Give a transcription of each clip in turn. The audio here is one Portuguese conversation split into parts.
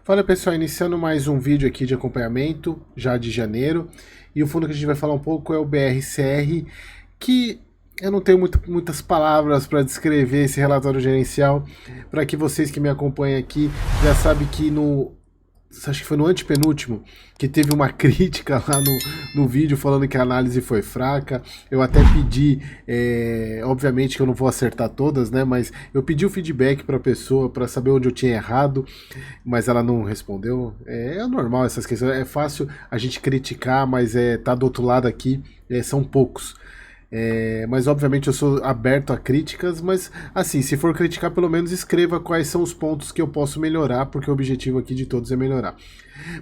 Fala pessoal, iniciando mais um vídeo aqui de acompanhamento, já de janeiro, e o fundo que a gente vai falar um pouco é o BRCR, que eu não tenho muitas palavras para descrever esse relatório gerencial, para que vocês que me acompanham aqui já sabem que acho que foi no antepenúltimo, que teve uma crítica lá no vídeo falando que a análise foi fraca. Eu até pedi, obviamente que eu não vou acertar todas, né? Mas eu pedi o feedback para a pessoa para saber onde eu tinha errado, mas ela não respondeu. É normal essas questões, é fácil a gente criticar, mas tá do outro lado aqui, são poucos. Mas obviamente eu sou aberto a críticas, mas assim, se for criticar, pelo menos escreva quais são os pontos que eu posso melhorar, porque o objetivo aqui de todos é melhorar.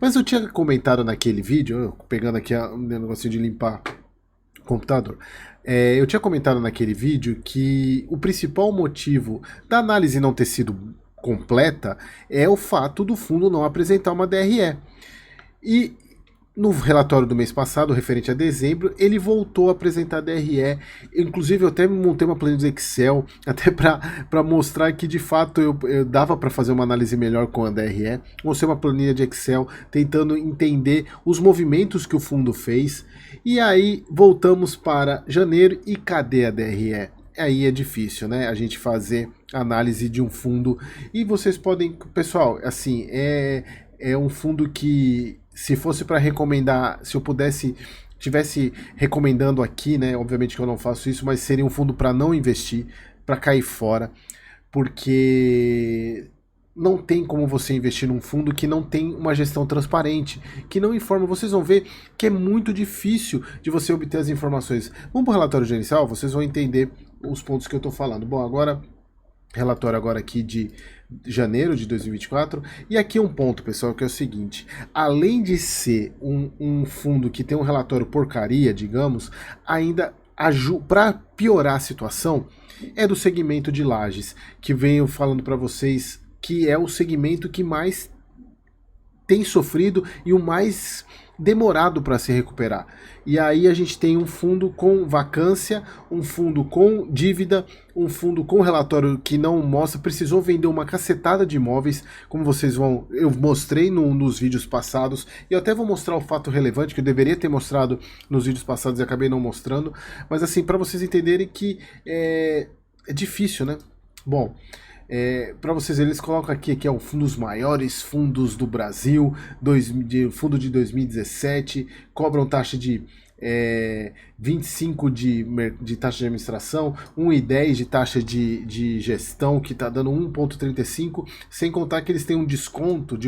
Mas eu tinha comentado naquele vídeo, pegando aqui um negocinho de limpar o computador, eu tinha comentado naquele vídeo que o principal motivo da análise não ter sido completa é o fato do fundo não apresentar uma DRE. E no relatório do mês passado, referente a dezembro, ele voltou a apresentar a DRE. Inclusive, eu até montei uma planilha de Excel, até para mostrar que de fato eu dava para fazer uma análise melhor com a DRE. Mostrei uma planilha de Excel, tentando entender os movimentos que o fundo fez. E aí voltamos para janeiro e cadê a DRE? Aí é difícil, né? A gente fazer análise de um fundo. E vocês podem, pessoal, assim, é um fundo que, se fosse para recomendar, se eu tivesse recomendando aqui, né? Obviamente que eu não faço isso, mas seria um fundo para não investir, para cair fora, porque não tem como você investir num fundo que não tem uma gestão transparente, que não informa. Vocês vão ver que é muito difícil de você obter as informações. Vamos para o relatório gerencial, vocês vão entender os pontos que eu estou falando. Bom, agora relatório agora aqui de janeiro de 2024, e aqui um ponto, pessoal, que é o seguinte: além de ser um fundo que tem um relatório porcaria, digamos, ainda para piorar a situação, é do segmento de lajes, que venho falando para vocês que é o segmento que mais tem sofrido e o mais demorado para se recuperar. E aí a gente tem um fundo com vacância, um fundo com dívida, um fundo com relatório que não mostra, precisou vender uma cacetada de imóveis, como eu mostrei nos vídeos passados, e eu até vou mostrar o fato relevante que eu deveria ter mostrado nos vídeos passados e acabei não mostrando, mas assim, para vocês entenderem que é difícil, né? Bom, para vocês, eles colocam aqui que é um dos maiores fundos do Brasil, fundo de 2017, cobram taxa de 25 de taxa de administração, 1,10 de taxa de gestão, que está dando 1,35, sem contar que eles têm um desconto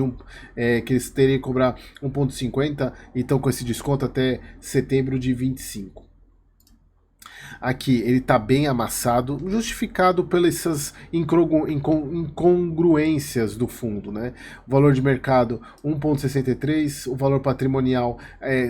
que eles teriam que cobrar 1,50, então com esse desconto até setembro de 25. Aqui ele está bem amassado, justificado pelas incongruências do fundo, né? O valor de mercado 1,63, o valor patrimonial,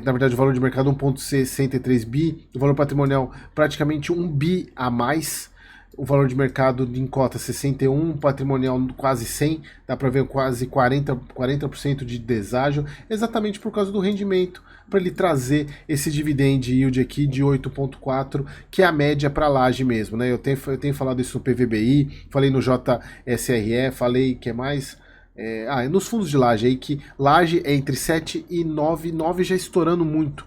na verdade o valor de mercado 1,63 bi, o valor patrimonial praticamente 1 bi a mais. O valor de mercado em cota 61, patrimonial quase 100, dá para ver quase 40% de deságio, exatamente por causa do rendimento, para ele trazer esse dividend yield aqui de 8,4, que é a média para a laje mesmo, né? Eu tenho falado isso no PVBI, falei no JSRE, falei que é mais... nos fundos de laje aí, que laje é entre 7 e 9, 9 já estourando muito.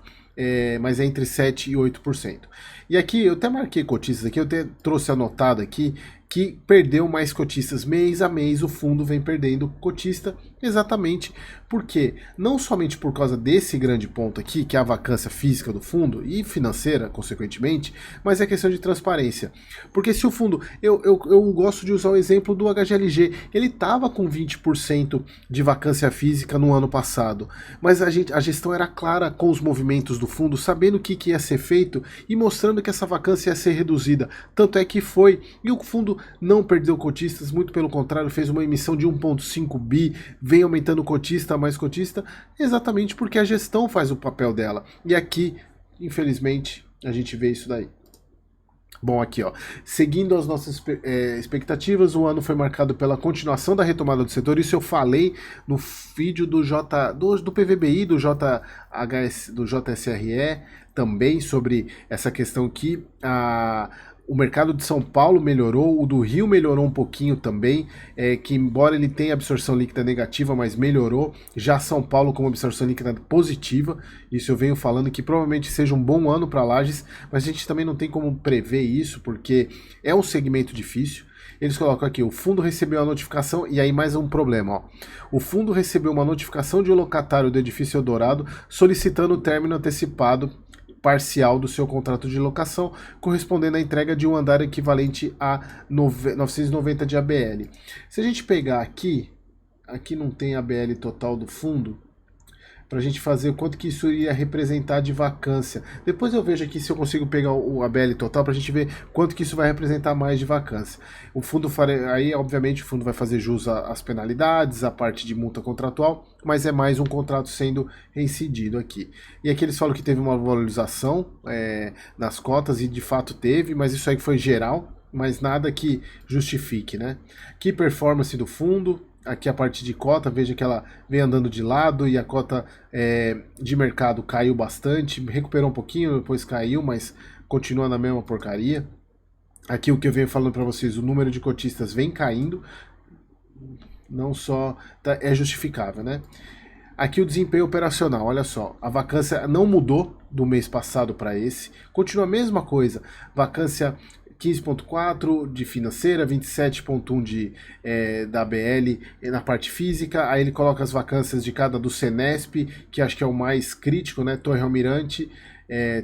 Mas é entre 7% e 8%. E aqui eu até marquei cotistas aqui, eu até trouxe anotado aqui que perdeu mais cotistas mês a mês, o fundo vem perdendo cotista, exatamente porque, não somente por causa desse grande ponto aqui, que é a vacância física do fundo e financeira, consequentemente, mas é questão de transparência. Porque se o fundo, eu gosto de usar o exemplo do HGLG, ele estava com 20% de vacância física no ano passado, mas a gestão era clara com os movimentos do fundo, sabendo o que ia ser feito e mostrando que essa vacância ia ser reduzida. Tanto é que foi, e o fundo não perdeu cotistas, muito pelo contrário, fez uma emissão de 1,5 bi, vem aumentando cotista, mais cotista, exatamente porque a gestão faz o papel dela. E aqui, infelizmente, a gente vê isso daí. Bom, aqui ó, seguindo as nossas expectativas, o ano foi marcado pela continuação da retomada do setor. Isso eu falei no vídeo do PVBI, do JSRE, também sobre essa questão que o mercado de São Paulo melhorou, o do Rio melhorou um pouquinho também, que embora ele tenha absorção líquida negativa, mas melhorou. Já São Paulo com absorção líquida positiva, isso eu venho falando que provavelmente seja um bom ano para Lages, mas a gente também não tem como prever isso, porque é um segmento difícil. Eles colocam aqui, o fundo recebeu a notificação, e aí mais um problema, ó. O fundo recebeu uma notificação de um locatário do edifício Eldorado solicitando o término antecipado parcial do seu contrato de locação, correspondendo à entrega de um andar equivalente a 990 de ABL. Se a gente pegar aqui não tem ABL total do fundo, para a gente fazer o quanto que isso iria representar de vacância. Depois eu vejo aqui se eu consigo pegar o ABL total para a gente ver quanto que isso vai representar mais de vacância. O fundo aí, obviamente, o fundo vai fazer jus às penalidades, à parte de multa contratual, mas é mais um contrato sendo reincidido aqui. E aqui eles falam que teve uma valorização nas cotas, e de fato teve, mas isso aí foi geral, mas nada que justifique, né? Que performance do fundo. Aqui a parte de cota, veja que ela vem andando de lado e a cota de mercado caiu bastante, recuperou um pouquinho, depois caiu, mas continua na mesma porcaria. Aqui o que eu venho falando para vocês, o número de cotistas vem caindo, não só é justificável, né? Aqui o desempenho operacional, olha só, a vacância não mudou do mês passado para esse, continua a mesma coisa, vacância 15.4 de financeira, 27.1 da ABL na parte física, aí ele coloca as vacâncias de cada do Senesp, que acho que é o mais crítico, né? Torre Almirante,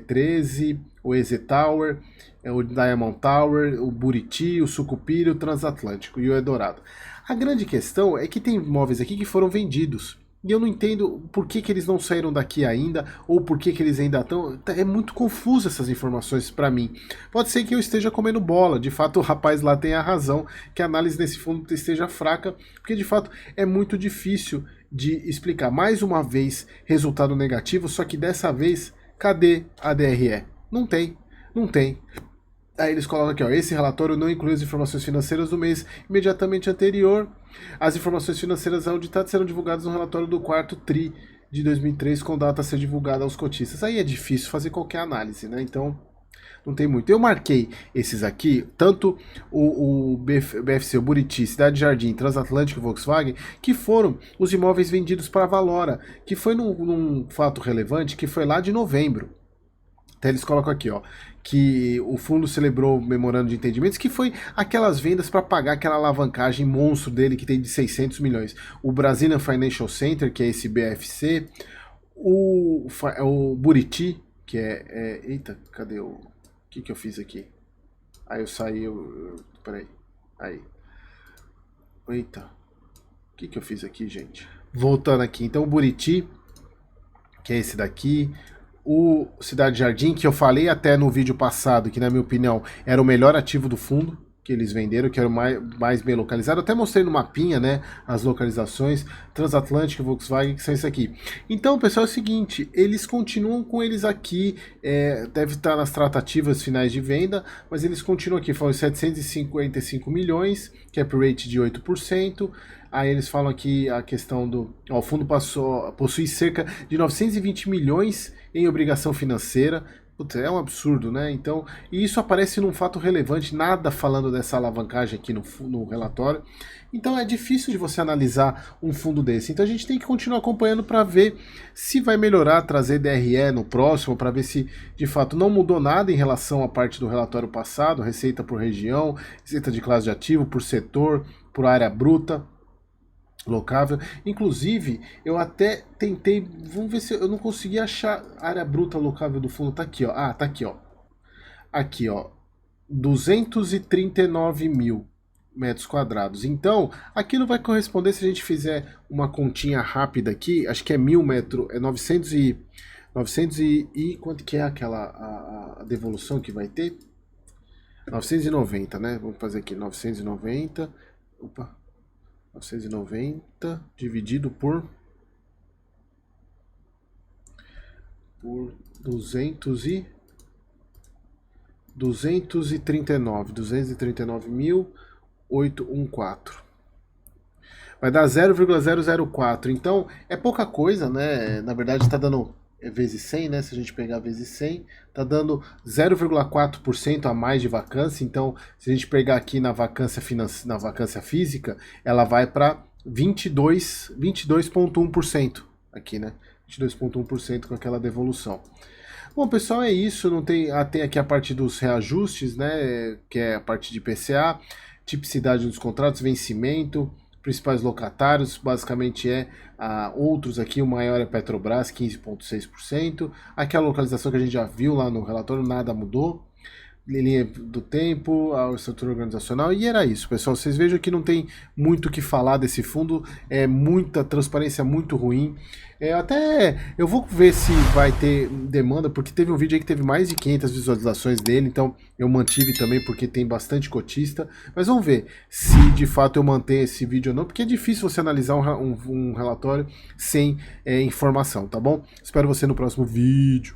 13, o EZ Tower, o Diamond Tower, o Buriti, o Sucupira, o Transatlântico e o Eldorado. A grande questão é que tem imóveis aqui que foram vendidos. E eu não entendo por que eles não saíram daqui ainda, ou por que eles ainda estão. É muito confuso essas informações para mim. Pode ser que eu esteja comendo bola, de fato o rapaz lá tem a razão, que a análise nesse fundo esteja fraca, porque de fato é muito difícil de explicar. Mais uma vez, resultado negativo, só que dessa vez, cadê a DRE? Não tem, não tem. Aí eles colocam aqui, ó, esse relatório não inclui as informações financeiras do mês imediatamente anterior. As informações financeiras auditadas serão divulgadas no relatório do quarto TRI de 2003, com data a ser divulgada aos cotistas. Aí é difícil fazer qualquer análise, né? Então, não tem muito. Eu marquei esses aqui, tanto o BFC, o Buriti, Cidade Jardim, Transatlântico e Volkswagen, que foram os imóveis vendidos para a Valora, que foi num fato relevante, que foi lá de novembro. Até eles colocam aqui, ó, que o fundo celebrou o memorando de entendimentos, que foi aquelas vendas para pagar aquela alavancagem monstro dele que tem de 600 milhões. O Brazilian Financial Center, que é esse BFC, o Buriti, que eita, cadê o que eu fiz aqui? Aí eu saí, peraí, aí. Eita, o que eu fiz aqui, gente? Voltando aqui, então o Buriti, que é esse daqui, o Cidade Jardim, que eu falei até no vídeo passado, que na minha opinião era o melhor ativo do fundo que eles venderam, que era o mais bem localizado. Eu até mostrei no mapinha, né, as localizações, Transatlântico e Volkswagen, que são isso aqui. Então, pessoal, é o seguinte, eles continuam com eles aqui, deve estar nas tratativas finais de venda, mas eles continuam aqui, falam 755 milhões, cap rate de 8%, aí eles falam aqui a questão do... Ó, o fundo possui cerca de 920 milhões em obrigação financeira. Putz, é um absurdo, né? Então, e isso aparece num fato relevante, nada falando dessa alavancagem aqui no relatório. Então é difícil de você analisar um fundo desse. Então a gente tem que continuar acompanhando para ver se vai melhorar, trazer DRE no próximo, para ver se de fato não mudou nada em relação à parte do relatório passado, receita por região, receita de classe de ativo, por setor, por área bruta locável. Inclusive, eu até tentei, vamos ver se eu não consegui achar a área bruta locável do fundo. Tá aqui, ó. Ah, tá aqui, ó. Aqui, ó. 239 mil metros quadrados. Então, aquilo vai corresponder, se a gente fizer uma continha rápida aqui, acho que é 1000 metros, é 900 e quanto que é aquela a devolução que vai ter? 990, né? Vamos fazer aqui 990. Opa. 990 dividido por 239.814. Vai dar 0,004. Então é pouca coisa, né? Na verdade está dando vezes 100, né? Se a gente pegar vezes 100, tá dando 0,4% a mais de vacância. Então, se a gente pegar aqui na vacância física, ela vai para 22,1% aqui, né? 22,1% com aquela devolução. Bom, pessoal, é isso. Não tem, tem aqui a parte dos reajustes, né? Que é a parte de PCA, tipicidade dos contratos, vencimento, principais locatários, basicamente outros aqui, o maior é Petrobras, 15,6%. Aquela localização que a gente já viu lá no relatório, nada mudou. Linha do tempo, a estrutura organizacional, e era isso, pessoal. Vocês vejam que não tem muito o que falar desse fundo, é muita transparência, muito ruim. Até eu vou ver se vai ter demanda, porque teve um vídeo aí que teve mais de 500 visualizações dele, então eu mantive também porque tem bastante cotista. Mas vamos ver se de fato eu mantenho esse vídeo ou não, porque é difícil você analisar um relatório sem informação, tá bom? Espero você no próximo vídeo.